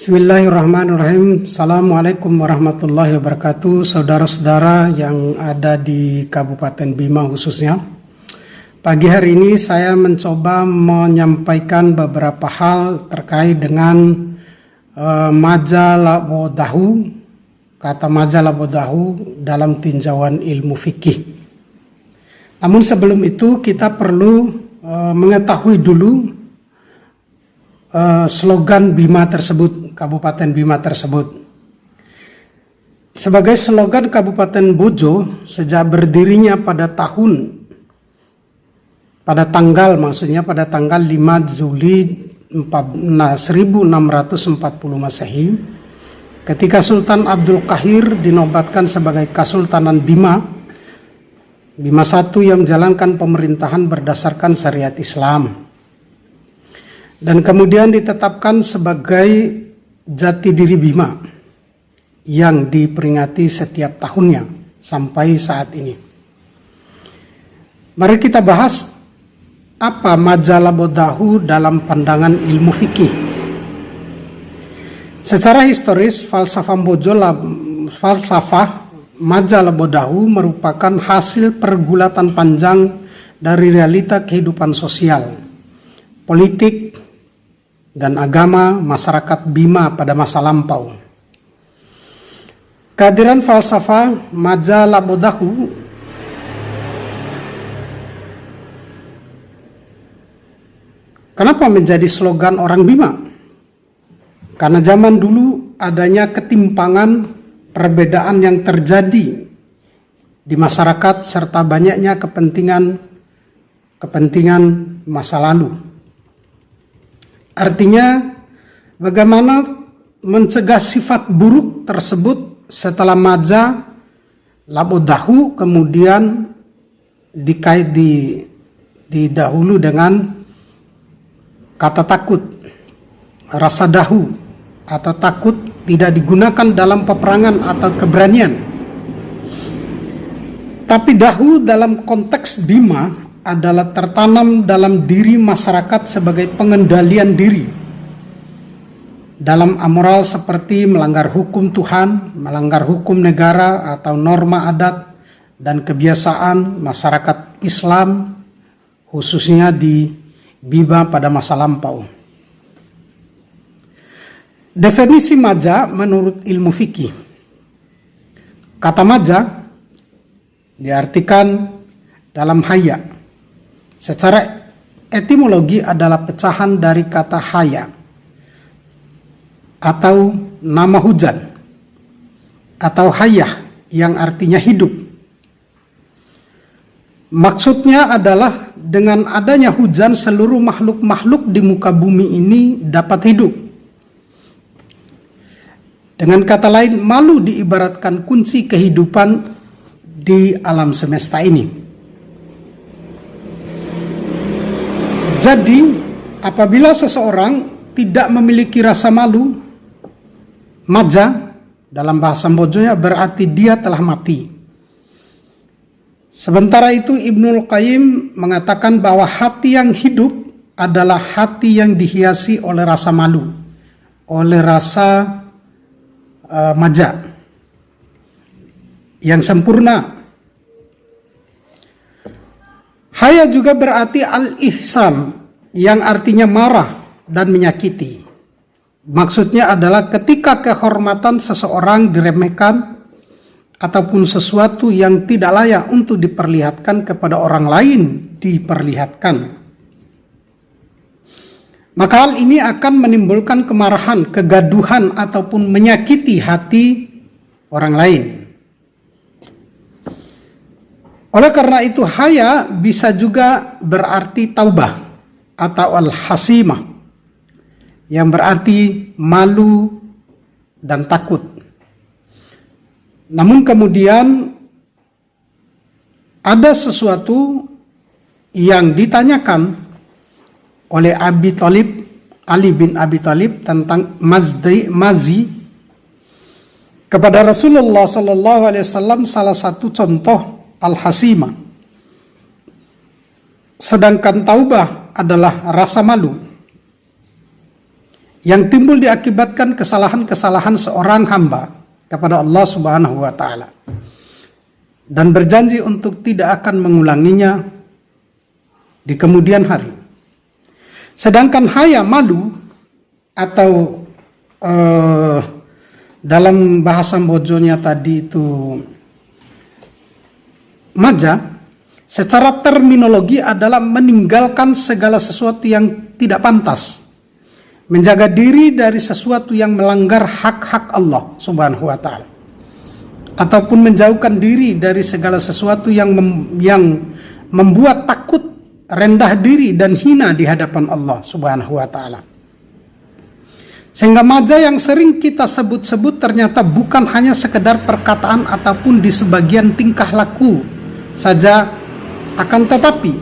Bismillahirrahmanirrahim. Assalamualaikum warahmatullahi wabarakatuh. Saudara-saudara yang ada di Kabupaten Bima khususnya. Pagi hari ini saya mencoba menyampaikan beberapa hal terkait dengan majalabodahu, kata majalabodahu dalam tinjauan ilmu fikih. Namun sebelum itu kita perlu mengetahui dulu slogan Bima tersebut, Kabupaten Bima tersebut. Sebagai slogan Kabupaten Bojo sejak berdirinya pada tanggal 5 Juli 1640 Masehi, ketika Sultan Abdul Qahir dinobatkan sebagai Kesultanan Bima I yang menjalankan pemerintahan berdasarkan syariat Islam, dan kemudian ditetapkan sebagai jati diri Bima yang diperingati setiap tahunnya sampai saat ini. Mari kita bahas apa majalabodahu dalam pandangan ilmu fikih. Secara historis, falsafah majalabodahu merupakan hasil pergulatan panjang dari realita kehidupan sosial, politik, dan agama masyarakat Bima pada masa lampau. Kehadiran falsafah majalabodahu kenapa menjadi slogan orang Bima? Karena zaman dulu adanya ketimpangan, perbedaan yang terjadi di masyarakat serta banyaknya kepentingan masa lalu. Artinya, bagaimana mencegah sifat buruk tersebut setelah majalabodahu kemudian didahulu dengan kata takut, rasa dahu atau takut tidak digunakan dalam peperangan atau keberanian. Tapi dahu dalam konteks Bima adalah tertanam dalam diri masyarakat sebagai pengendalian diri dalam amoral seperti melanggar hukum Tuhan, melanggar hukum negara atau norma adat dan kebiasaan masyarakat Islam khususnya di Bima pada masa lampau. Definisi maja menurut ilmu fikih. Kata maja diartikan dalam haya. Secara etimologi adalah pecahan dari kata haya atau nama hujan atau hayah yang artinya hidup. Maksudnya adalah dengan adanya hujan seluruh makhluk-makhluk di muka bumi ini dapat hidup. Dengan kata lain, malu diibaratkan kunci kehidupan di alam semesta ini. Jadi, apabila seseorang tidak memiliki rasa malu, maja dalam bahasa Bojonya berarti dia telah mati. Sementara itu Ibnul Qayyim mengatakan bahwa hati yang hidup adalah hati yang dihiasi oleh rasa malu, oleh rasa maja yang sempurna. Haya juga berarti al-ihsan yang artinya marah dan menyakiti. Maksudnya adalah ketika kehormatan seseorang diremehkan ataupun sesuatu yang tidak layak untuk diperlihatkan kepada orang lain diperlihatkan. Maka hal ini akan menimbulkan kemarahan, kegaduhan ataupun menyakiti hati orang lain. Oleh karena itu haya bisa juga berarti taubah atau al-hasimah yang berarti malu dan takut. Namun kemudian ada sesuatu yang ditanyakan oleh Ali bin Abi Thalib tentang mazi kepada Rasulullah SAW, salah satu contoh al-hasimah. Sedangkan taubah adalah rasa malu. yang timbul diakibatkan kesalahan-kesalahan seorang hamba kepada Allah Subhanahu wa taala, dan berjanji untuk tidak akan mengulanginya di kemudian hari. Sedangkan haya, malu, atau dalam bahasa bojonya tadi itu maja, secara terminologi adalah meninggalkan segala sesuatu yang tidak pantas, menjaga diri dari sesuatu yang melanggar hak-hak Allah Subhanahu wa taala, ataupun menjauhkan diri dari segala sesuatu yang membuat takut, rendah diri dan hina di hadapan Allah Subhanahu wa taala. Sehingga maja yang sering kita sebut-sebut ternyata bukan hanya sekedar perkataan ataupun di sebagian tingkah laku saja, akan tetapi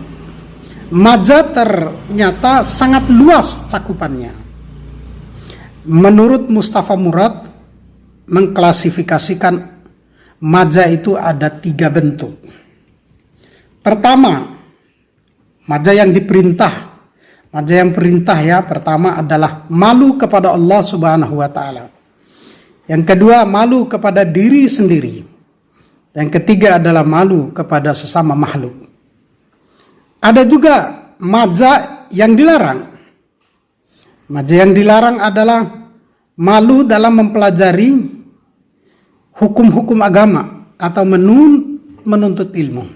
maja ternyata sangat luas cakupannya. Menurut Mustafa Murad mengklasifikasikan maja itu ada 3 bentuk. Pertama, maja yang diperintah. Maja yang perintah ya, pertama adalah malu kepada Allah Subhanahu wa taala. Yang kedua, malu kepada diri sendiri. Yang ketiga adalah malu kepada sesama makhluk. Ada juga maja yang dilarang. Maja yang dilarang adalah malu dalam mempelajari hukum-hukum agama atau menuntut ilmu.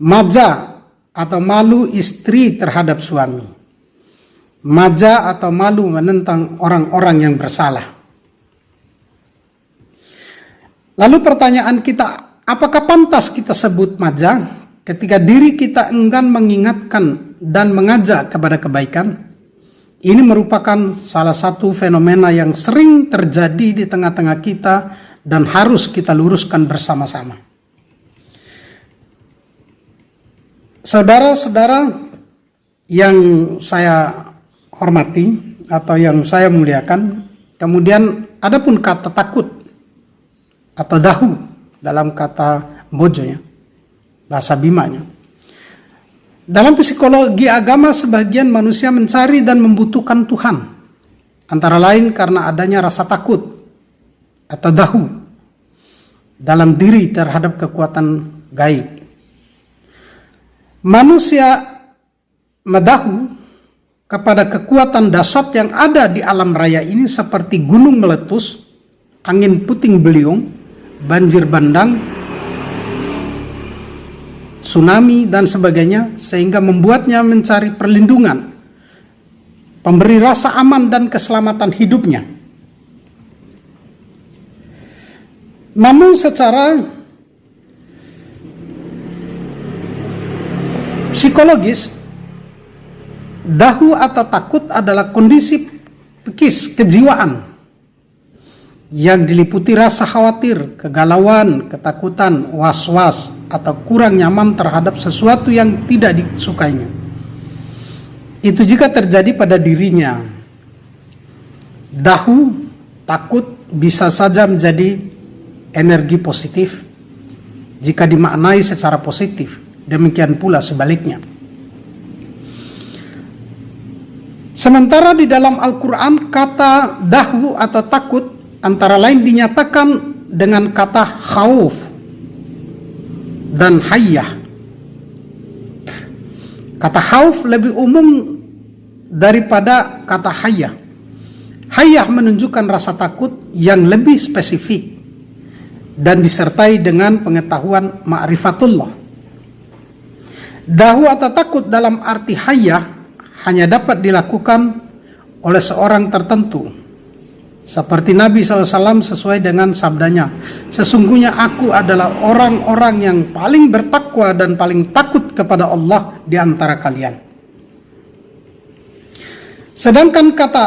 Maja atau malu istri terhadap suami. Maja atau malu menentang orang-orang yang bersalah. Lalu pertanyaan kita, apakah pantas kita sebut maja ketika diri kita enggan mengingatkan dan mengajak kepada kebaikan? Ini merupakan salah satu fenomena yang sering terjadi di tengah-tengah kita dan harus kita luruskan bersama-sama. Saudara-saudara yang saya hormati atau yang saya muliakan, kemudian ada pun kata takut atau dahu dalam kata bojonya, bahasa Bimanya. Dalam psikologi agama, sebagian manusia mencari dan membutuhkan Tuhan, antara lain karena adanya rasa takut atau dahu dalam diri terhadap kekuatan gaib. Manusia madahu kepada kekuatan dahsyat yang ada di alam raya ini seperti gunung meletus, angin puting beliung, banjir bandang, tsunami dan sebagainya, sehingga membuatnya mencari perlindungan, pemberi rasa aman dan keselamatan hidupnya. Namun secara psikologis, dahu atau takut adalah kondisi psikis kejiwaan yang diliputi rasa khawatir, kegalauan, ketakutan, was-was, atau kurang nyaman terhadap sesuatu yang tidak disukainya. Itu jika terjadi pada dirinya. Dahu, takut bisa saja menjadi energi positif jika dimaknai secara positif. Demikian pula sebaliknya. Sementara di dalam Al-Quran, kata dahu atau takut antara lain dinyatakan dengan kata khauf dan hayyah. Kata khauf lebih umum daripada kata hayyah. Hayyah menunjukkan rasa takut yang lebih spesifik dan disertai dengan pengetahuan ma'rifatullah. Dahu atau takut dalam arti hayyah hanya dapat dilakukan oleh seorang tertentu. Seperti Nabi SAW sesuai dengan sabdanya, sesungguhnya aku adalah orang-orang yang paling bertakwa dan paling takut kepada Allah di antara kalian. Sedangkan kata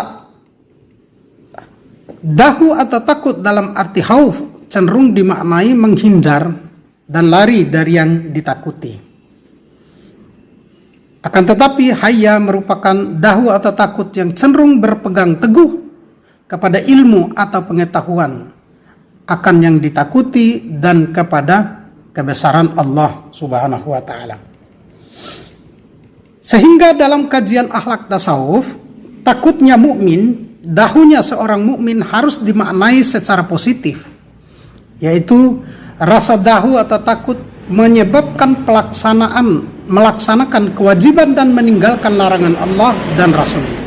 dahu atau takut dalam arti khauf cenderung dimaknai menghindar dan lari dari yang ditakuti. Akan tetapi hayya merupakan dahu atau takut yang cenderung berpegang teguh kepada ilmu atau pengetahuan akan yang ditakuti dan kepada kebesaran Allah Subhanahu wa taala. Sehingga dalam kajian akhlak tasawuf, takutnya mukmin, dahunya seorang mukmin harus dimaknai secara positif, yaitu rasa dahu atau takut menyebabkan melaksanakan kewajiban dan meninggalkan larangan Allah dan Rasul-Nya.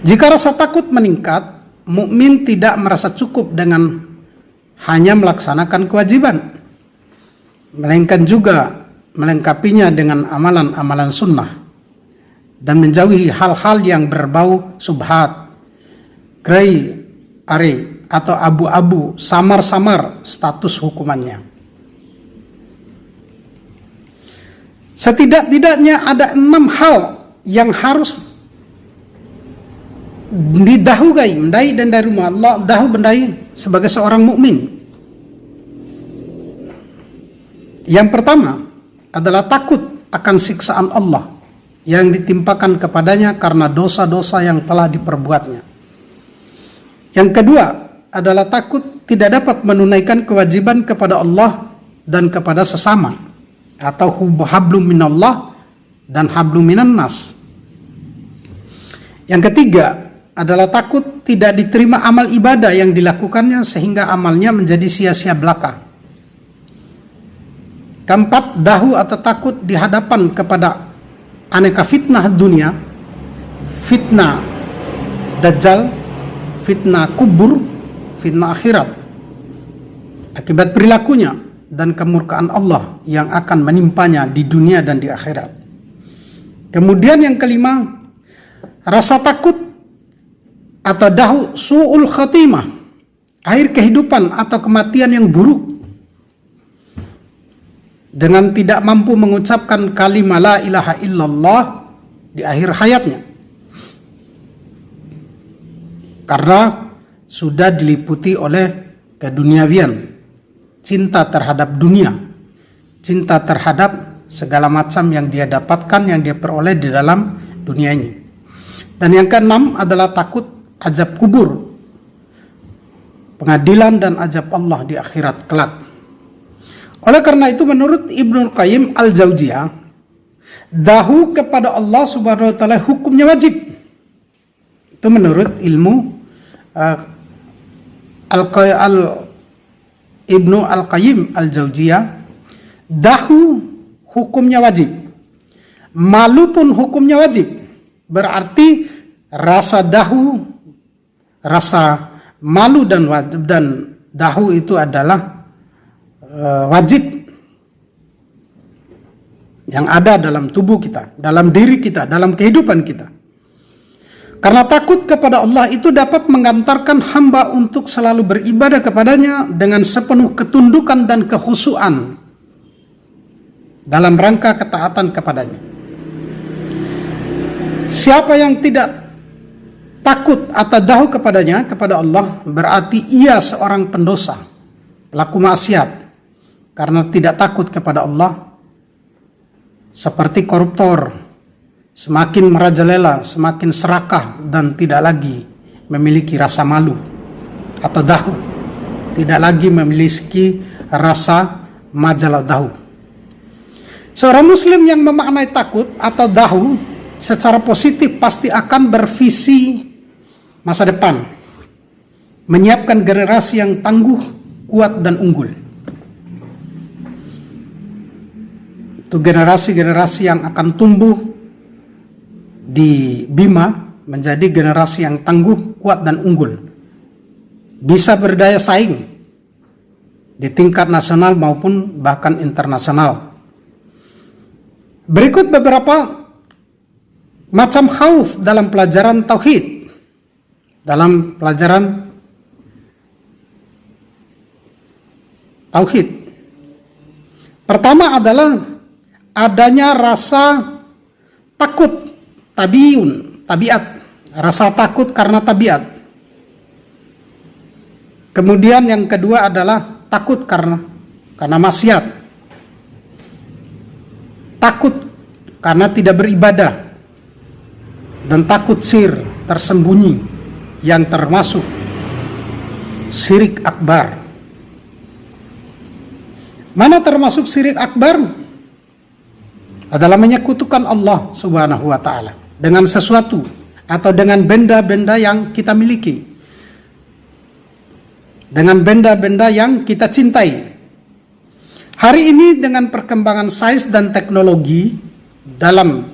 Jika rasa takut meningkat, mukmin tidak merasa cukup dengan hanya melaksanakan kewajiban, melainkan juga melengkapinya dengan amalan-amalan sunnah dan menjauhi hal-hal yang berbau subhat, gray area atau abu-abu, samar-samar status hukumannya. Setidak-tidaknya ada 6 hal yang harus didahugai mendai dan dari rumah Allah, dahu mendai sebagai seorang mukmin. Yang pertama adalah takut akan siksaan Allah yang ditimpakan kepadanya karena dosa-dosa yang telah diperbuatnya. Yang kedua adalah takut tidak dapat menunaikan kewajiban kepada Allah dan kepada sesama, atau hablum minallah dan hablum minan nas. Yang ketiga adalah takut tidak diterima amal ibadah yang dilakukannya sehingga amalnya menjadi sia-sia belaka. Keempat, dahu atau takut di hadapan kepada aneka fitnah dunia, fitnah dajjal, fitnah kubur, fitnah akhirat, akibat perilakunya dan kemurkaan Allah yang akan menimpanya di dunia dan di akhirat. Kemudian yang kelima, rasa takut atau dahu su'ul khatimah, akhir kehidupan atau kematian yang buruk, dengan tidak mampu mengucapkan kalimat la ilaha illallah di akhir hayatnya, karena sudah diliputi oleh keduniawian, cinta terhadap dunia, cinta terhadap segala macam yang dia dapatkan, yang dia peroleh di dalam dunia ini. Dan yang keenam adalah takut azab kubur, pengadilan dan azab Allah di akhirat kelak. Oleh karena itu menurut Ibnu Qayyim Al-Jauziyah, dahu kepada Allah Subhanahu wa taala hukumnya wajib. Itu menurut ilmu Ibnu Al-Qayyim Al-Jauziyah, dahu hukumnya wajib. Malu pun hukumnya wajib. Berarti rasa dahu, rasa malu dan dahu itu adalah wajib yang ada dalam tubuh kita, dalam diri kita, dalam kehidupan kita. Karena takut kepada Allah itu dapat mengantarkan hamba untuk selalu beribadah kepadanya dengan sepenuh ketundukan dan kekhusyuan dalam rangka ketaatan kepadanya. Siapa yang tidak takut atau dahu kepadanya, kepada Allah, berarti ia seorang pendosa, pelaku maksiat. Karena tidak takut kepada Allah, seperti koruptor, semakin merajalela, semakin serakah dan tidak lagi memiliki rasa malu atau dahu, tidak lagi memiliki rasa majalah dahu. Seorang muslim yang memaknai takut atau dahu secara positif pasti akan bervisi masa depan, menyiapkan generasi yang tangguh, kuat dan unggul. Itu generasi-generasi yang akan tumbuh di Bima menjadi generasi yang tangguh, kuat dan unggul, bisa berdaya saing di tingkat nasional maupun bahkan internasional. Berikut beberapa macam khauf dalam pelajaran tauhid, dalam pelajaran tauhid. Pertama adalah adanya rasa takut tabiat, rasa takut karena tabiat. Kemudian yang kedua adalah takut karena maksiat, takut karena tidak beribadah, dan takut sir tersembunyi yang termasuk syirik akbar. Mana termasuk syirik akbar? Adalah menyekutukan Allah Subhanahu wa taala. dengan sesuatu atau dengan benda-benda yang kita miliki, dengan benda-benda yang kita cintai. Hari ini dengan perkembangan sains dan teknologi dalam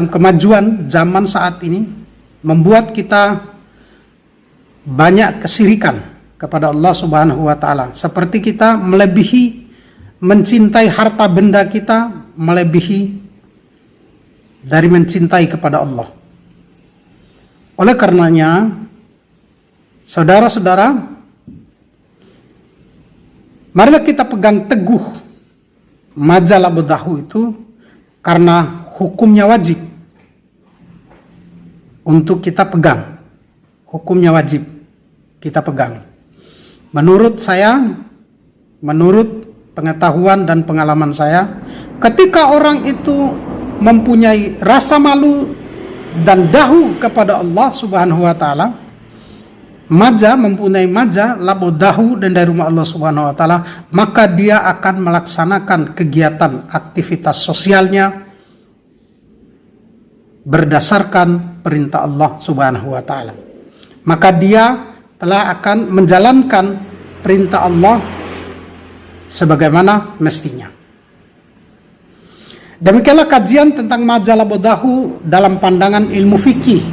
kemajuan zaman saat ini membuat kita banyak kesirikan kepada Allah Subhanahu wa taala, seperti kita melebihi mencintai harta benda kita melebihi dari mencintai kepada Allah. Oleh karenanya, saudara-saudara, marilah kita pegang teguh majalah bedahu itu, karena hukumnya wajib untuk kita pegang. Hukumnya wajib kita pegang. Menurut saya, menurut pengetahuan dan pengalaman saya, ketika orang itu mempunyai rasa malu dan dahu kepada Allah Subhanahu wa taala, mempunyai labo dahu dan dari rumah Allah Subhanahu wa taala, maka dia akan melaksanakan kegiatan aktivitas sosialnya berdasarkan perintah Allah Subhanahu wa taala. Maka dia telah akan menjalankan perintah Allah sebagaimana mestinya. Demikianlah kajian tentang majalah bodahu dalam pandangan ilmu fikih.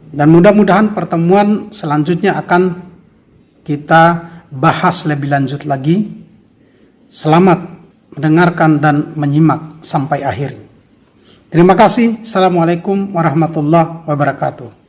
Dan mudah-mudahan pertemuan selanjutnya akan kita bahas lebih lanjut lagi. Selamat mendengarkan dan menyimak sampai akhir. Terima kasih. Assalamualaikum warahmatullahi wabarakatuh.